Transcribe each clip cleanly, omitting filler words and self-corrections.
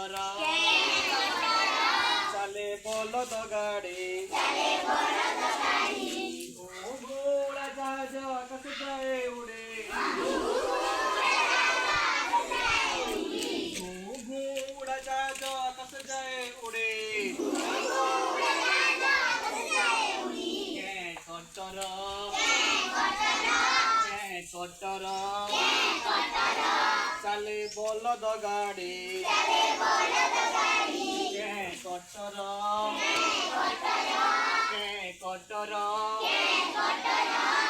cutter चले बलद गाड़ी घोड़ा जहाज आकाश जाए उड़े घोड़ा जहाज आकाश जाए उड़े कटर चले बलद गाड़ी कटर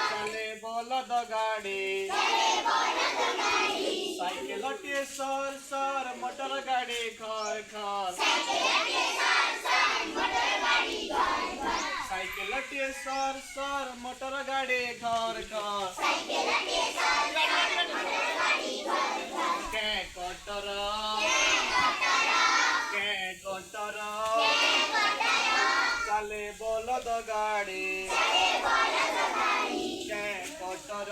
चले बलद गाड़ी साइकिल टे सर सर मोटर गाड़ी घर घर साइकिल टे सर सर मोटर गाड़ी घर घर कटर चले बलद गाड़ी कटर